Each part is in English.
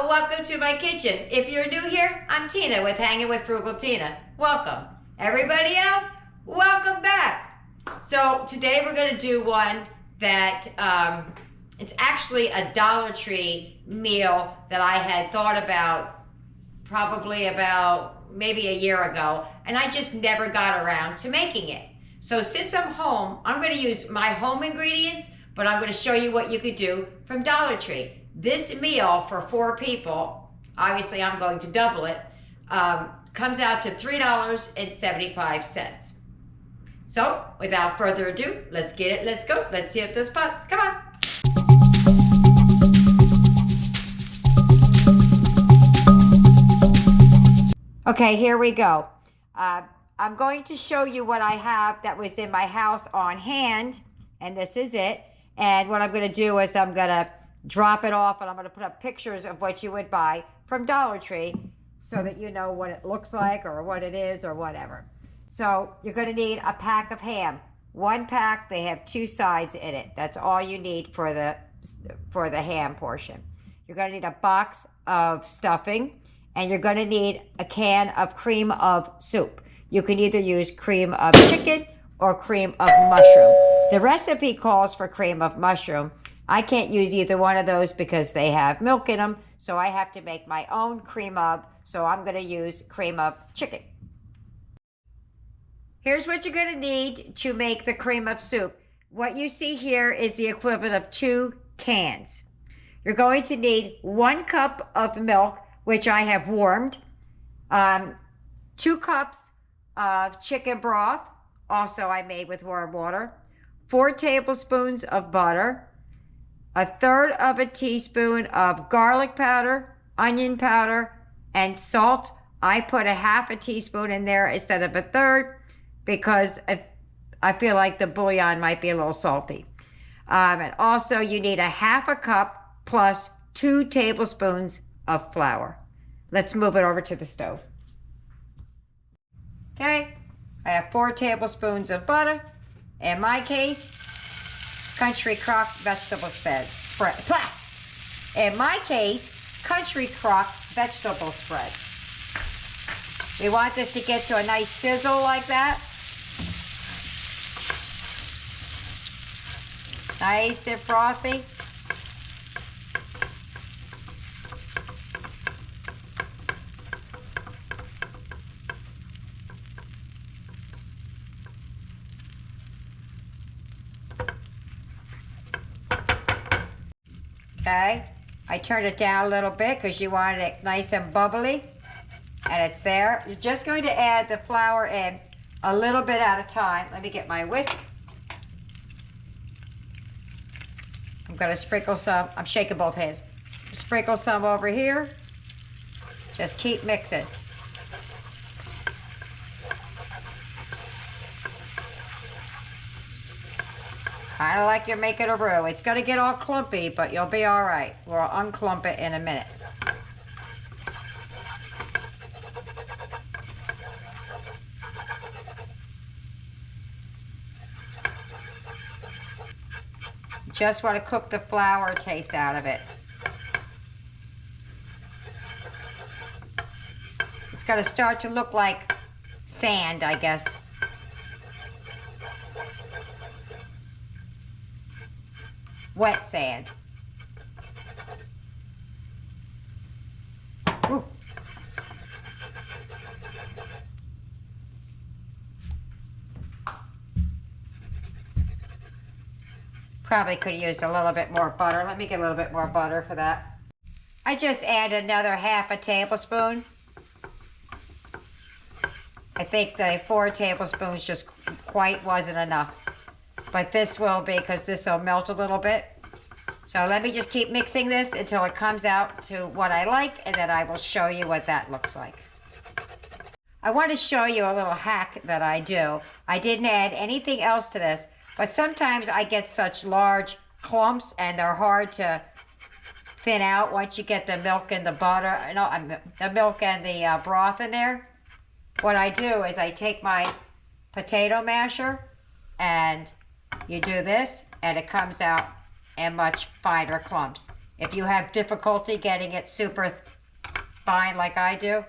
welcome to my kitchen. If you're new here, I'm Tina with Hanging with Frugal Tina. Welcome. Everybody else, welcome back. So today we're going to do one that it's actually a Dollar Tree meal that I had thought about maybe a year ago, and I just never got around to making it. So since I'm home, I'm going to use my home ingredients, but I'm going to show you what you could do from Dollar Tree. This meal for 4 people, obviously I'm going to double it, comes out to $3.75. So without further ado, let's get it, let's go. Let's see if this pots, come on. Okay, here we go. I'm going to show you what I have that was in my house on hand, and this is it. And what I'm going to do is I'm going to drop it off, and I'm going to put up pictures of what you would buy from Dollar Tree so that you know what it looks like or what it is or whatever. So you're going to need a pack of ham. 1 pack, they have 2 sides in it. That's all you need for the ham portion. You're going to need a box of stuffing, and you're going to need a can of cream of soup. You can either use cream of chicken or cream of mushroom. The recipe calls for cream of mushroom. I can't use either one of those because they have milk in them, so I have to make my own cream of, so I'm going to use cream of chicken. Here's what you're going to need to make the cream of soup. What you see here is the equivalent of 2 cans. You're going to need 1 cup of milk, which I have warmed, 2 cups of chicken broth, also I made with warm water, 4 tablespoons of butter, 1/3 of a teaspoon of garlic powder, onion powder, and salt. I put 1/2 teaspoon in there instead of 1/3 because I feel like the bouillon might be a little salty. And also you need 1/2 cup plus 2 tablespoons of flour. Let's move it over to the stove. Okay, I have 4 tablespoons of butter. In my case, country crock vegetable spread. In my case, country crock vegetable spread. We want this to get to a nice sizzle like that. Nice and frothy. Okay, I turned it down a little bit because you wanted it nice and bubbly, and it's there. You're just going to add the flour in a little bit at a time. Let me get my whisk. I'm going to sprinkle some, I'm shaking both hands. Sprinkle some over here. Just keep mixing. Kind of like you're making a roux. It's going to get all clumpy, but you'll be all right. We'll unclump it in a minute. Just want to cook the flour taste out of it. It's going to start to look like sand, I guess. Wet sand. Ooh. Probably could have used a little bit more butter. Let me get a little bit more butter for that. I just added another 1/2 tablespoon. I think the 4 tablespoons just quite wasn't enough. But this will be, because this will melt a little bit. So let me just keep mixing this until it comes out to what I like, and then I will show you what that looks like. I want to show you a little hack that I do. I didn't add anything else to this, but sometimes I get such large clumps and they're hard to thin out once you get the milk and the butter, no, the milk and the broth in there. What I do is I take my potato masher and you do this, and it comes out in much finer clumps. If you have difficulty getting it super fine like I do,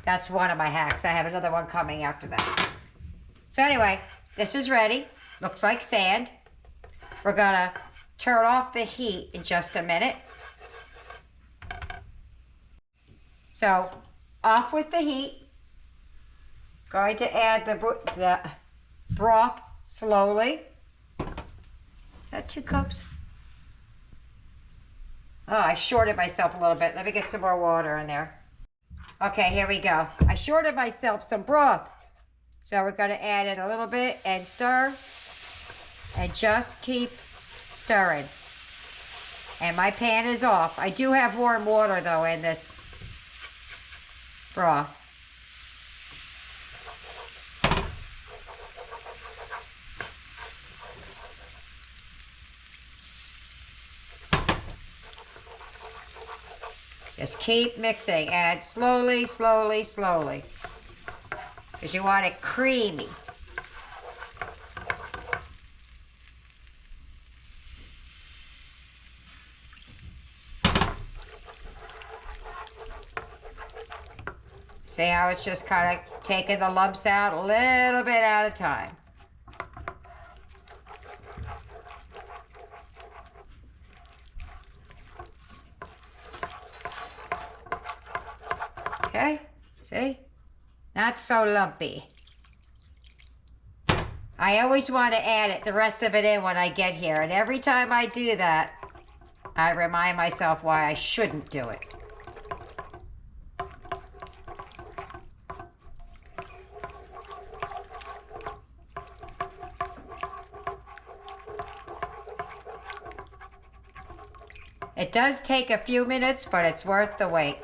that's one of my hacks. I have another one coming after that. So anyway, this is ready. Looks like sand. We're gonna turn off the heat in just a minute. So, off with the heat. Going to add the broth slowly. Is that 2 cups? Oh, I shorted myself a little bit. Let me get some more water in there. Okay, here we go. I shorted myself some broth. So we're going to add it a little bit and stir. And just keep stirring. And my pan is off. I do have warm water though in this broth. Just keep mixing. Add slowly, slowly, slowly. Because you want it creamy. See how it's just kind of taking the lumps out a little bit at a time. Okay, see? Not so lumpy. I always want to add it, the rest of it in when I get here. And every time I do that, I remind myself why I shouldn't do it. It does take a few minutes, but it's worth the wait.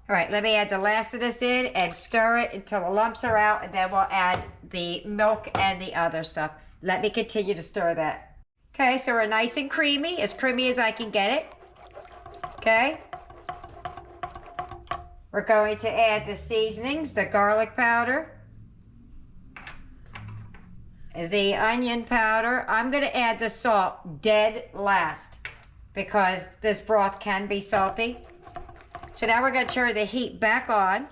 All right, let me add the last of this in and stir it until the lumps are out, and then we'll add the milk and the other stuff. Let me continue to stir that. Okay, so we're nice and creamy as I can get it. Okay. We're going to add the seasonings, the garlic powder, the onion powder. I'm going to add the salt dead last because this broth can be salty. So now we're going to turn the heat back on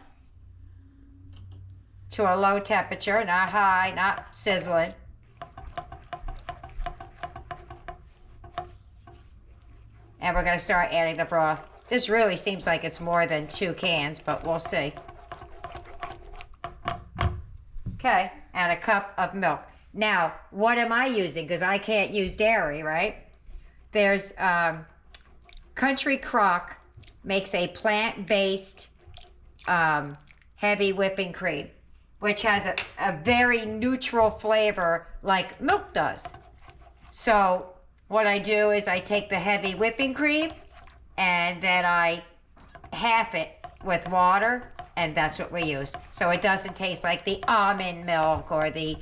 to a low temperature, not high, not sizzling. And we're going to start adding the broth. This really seems like it's more than 2 cans, but we'll see. Okay, and a cup of milk. Now, what am I using? Because I can't use dairy, right? There's Country Crock makes a plant-based heavy whipping cream, which has a very neutral flavor like milk does. So what I do is I take the heavy whipping cream and then I half it with water, and that's what we use. So it doesn't taste like the almond milk or the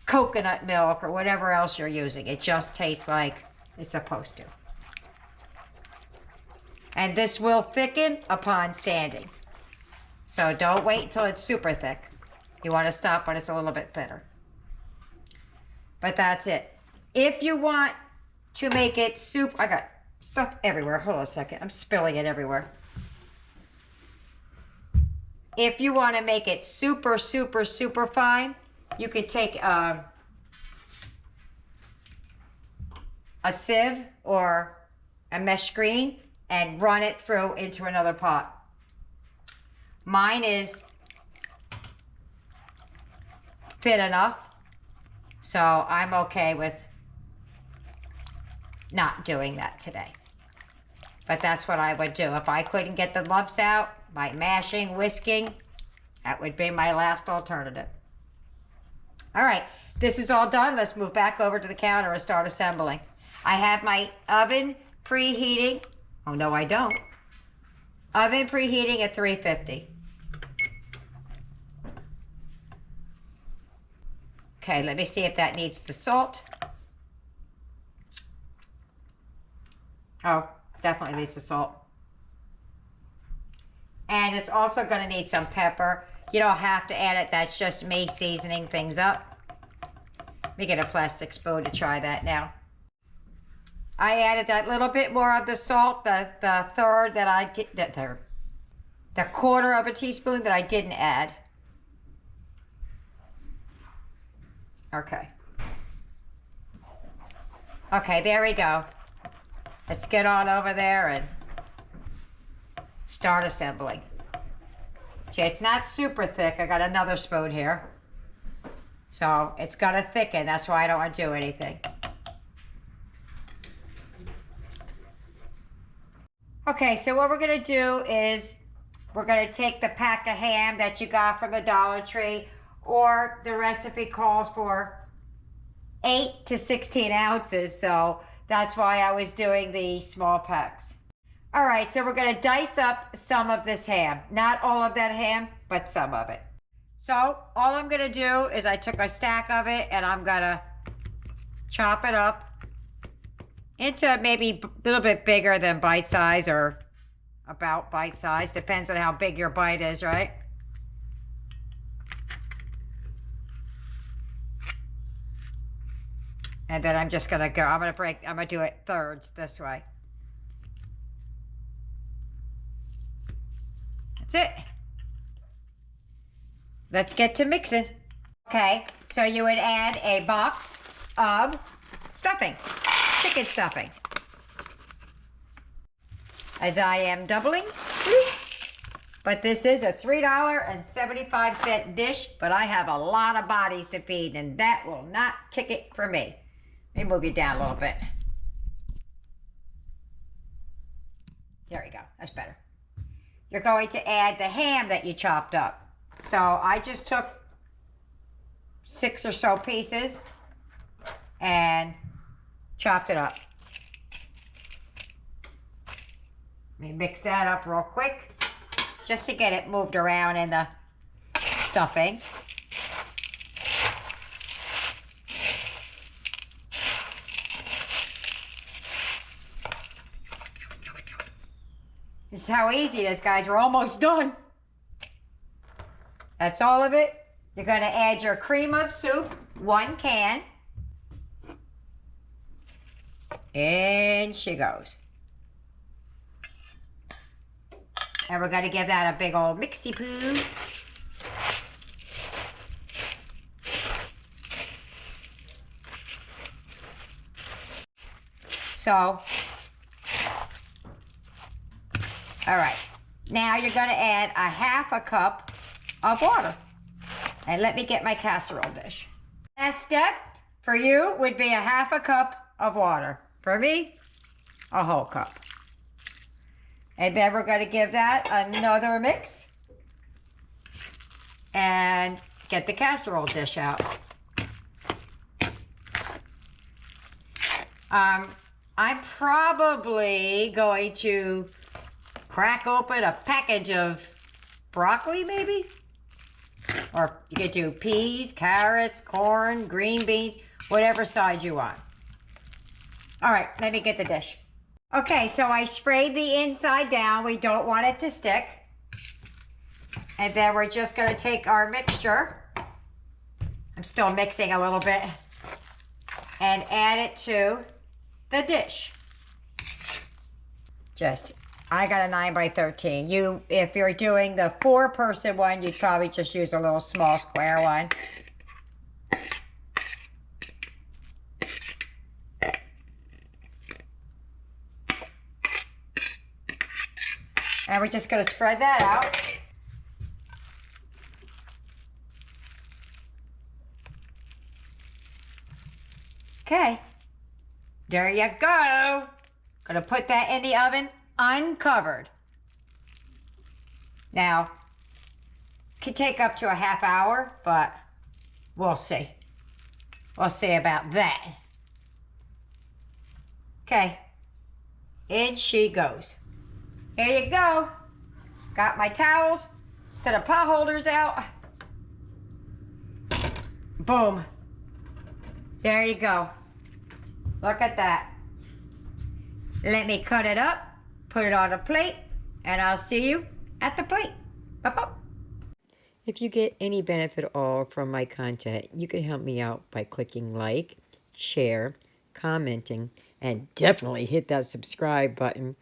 coconut milk or whatever else you're using. It just tastes like it's supposed to. And this will thicken upon standing. So don't wait until it's super thick. You want to stop when it's a little bit thinner. But that's it. If you want to make it soup, I got stuff everywhere. Hold on a second. I'm spilling it everywhere. If you want to make it super, super, super fine, you could take a sieve or a mesh screen and run it through into another pot. Mine is thin enough, so I'm okay with not doing that today. But that's what I would do. If I couldn't get the lumps out by mashing, whisking, that would be my last alternative. All right, this is all done. Let's move back over to the counter and start assembling. I have my oven preheating. Oh, no, I don't. Oven preheating at 350. Okay, let me see if that needs the salt. Oh, definitely needs the salt. And it's also going to need some pepper. You don't have to add it. That's just me seasoning things up. Let me get a plastic spoon to try that now. I added that little bit more of the salt, the third that I did, the quarter of a teaspoon that I didn't add. Okay. Okay, there we go. Let's get on over there and start assembling. See, it's not super thick. I got another spoon here. So it's gonna thicken. That's why I don't want to do anything. Okay, so what we're gonna do is we're gonna take the pack of ham that you got from the Dollar Tree, or the recipe calls for 8 to 16 ounces, so that's why I was doing the small packs. All right, so we're gonna dice up some of this ham. Not all of that ham, but some of it. So all I'm gonna do is I took a stack of it and I'm gonna chop it up into maybe a little bit bigger than bite size, or about bite size. Depends on how big your bite is, right? And then I'm just gonna go, I'm gonna do it thirds this way. That's it. Let's get to mixing. Okay, so you would add a box of stuffing, chicken stuffing. As I am doubling, but this is a $3.75 dish, but I have a lot of bodies to feed, and that will not kick it for me. Let me move you down a little bit. There we go, that's better. You're going to add the ham that you chopped up. So I just took 6 or so pieces and chopped it up. Let me mix that up real quick, just to get it moved around in the stuffing. This is how easy it is, guys. We're almost done. That's all of it. You're going to add your cream of soup, 1 can. In she goes. And we're going to give that a big old mixy-poo. So, all right, now you're going to add a ½ cup of water. And let me get my casserole dish. Last step for you would be a ½ cup of water. For me, a whole cup. And then we're going to give that another mix. And get the casserole dish out. I'm probably going to crack open a package of broccoli, maybe? Or you could do peas, carrots, corn, green beans, whatever side you want. All right, let me get the dish. Okay, so I sprayed the inside down. We don't want it to stick. And then we're just gonna take our mixture. I'm still mixing a little bit. And add it to the dish. I got a 9 by 13. If you're doing the 4-person one, you'd probably just use a little small square one. And we're just gonna spread that out. Okay, there you go. Gonna put that in the oven uncovered. Now, could take up to a ½ hour, but we'll see. We'll see about that. Okay, in she goes. There you go. Got my towels instead of pot holders out. Boom. There you go. Look at that. Let me cut it up, put it on a plate, and I'll see you at the plate. Bye-bye. If you get any benefit at all from my content, you can help me out by clicking like, share, commenting, And definitely hit that subscribe button.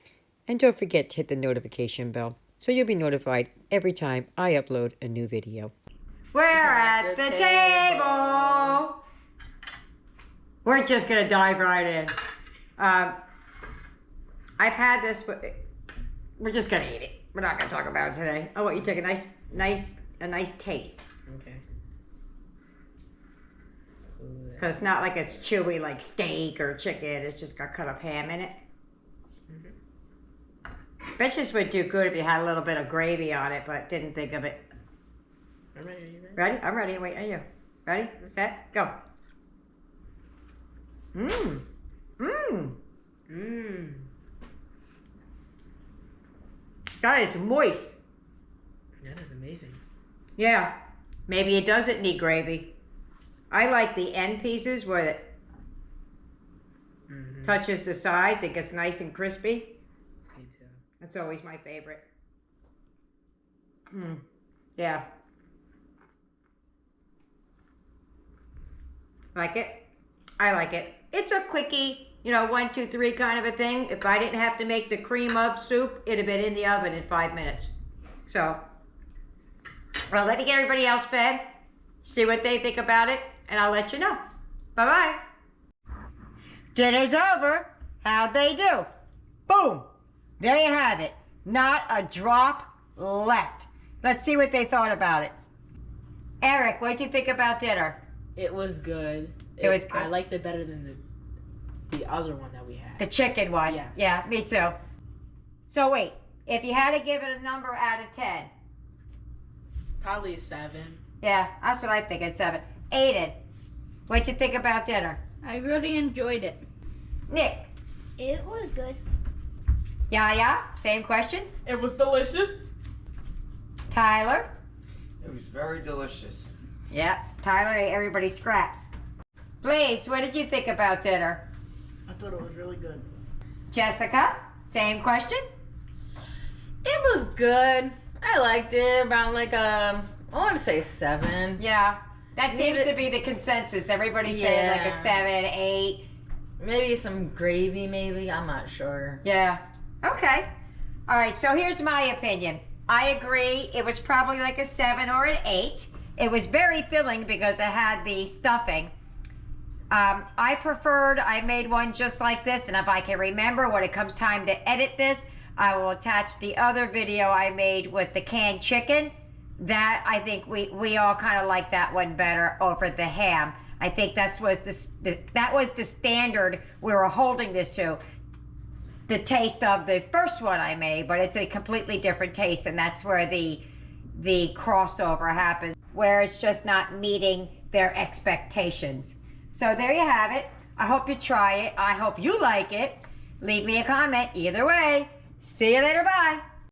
And don't forget to hit the notification bell so you'll be notified every time I upload a new video. We're at the table. We're just going to dive right in. I've had this, but we're just going to eat it. We're not going to talk about it today. I want you to take a nice taste. Okay. Because it's not like it's chewy like steak or chicken. It's just got cut up ham in it. Bet this would do good if you had a little bit of gravy on it, but didn't think of it. I'm ready. Are you ready? Ready? I'm ready. Wait, are you? Ready? Set? Go. Mmm. Mmm. Mmm. That is moist. That is amazing. Yeah. Maybe it doesn't need gravy. I like the end pieces where it touches the sides. It gets nice and crispy. Me too. That's always my favorite. Mmm. Yeah. Like it? I like it. It's a quickie, 1, 2, 3 kind of a thing. If I didn't have to make the cream of soup, it'd have been in the oven in 5 minutes. So, well, let me get everybody else fed, see what they think about it, and I'll let you know. Bye-bye. Dinner's over. How'd they do? Boom. There you have it. Not a drop left. Let's see what they thought about it. Eric, what'd you think about dinner? It was good. It was good. I liked it better than the other one that we had. The chicken one? Yes. Yeah, me too. So wait, if you had to give it a number out of 10. Probably a 7. Yeah, that's what I think, it's 7. Aiden, what'd you think about dinner? I really enjoyed it. Nick? It was good. Yaya, same question. It was delicious. Tyler? It was very delicious. Yeah, Tyler ate everybody's scraps. Blaze, what did you think about dinner? I thought it was really good. Jessica, same question. It was good. I liked it. Around like I want to say 7. Yeah, that seems Maybe- to be the consensus. Everybody's saying like a Yeah. 7, 8. Maybe some gravy. Maybe I'm not sure. Yeah. Okay. All right, so here's my opinion. I agree. It was probably like a 7 or an 8. It was very filling because it had the stuffing. I made one just like this, and if I can remember when it comes time to edit this, I will attach the other video I made with the canned chicken. That, I think we all kind of like that one better over the ham. I think that was the standard we were holding this to. The taste of the first one I made, but it's a completely different taste, and that's where the crossover happens, where it's just not meeting their expectations. So there you have it. I hope you try it. I hope you like it. Leave me a comment either way. See you later. Bye.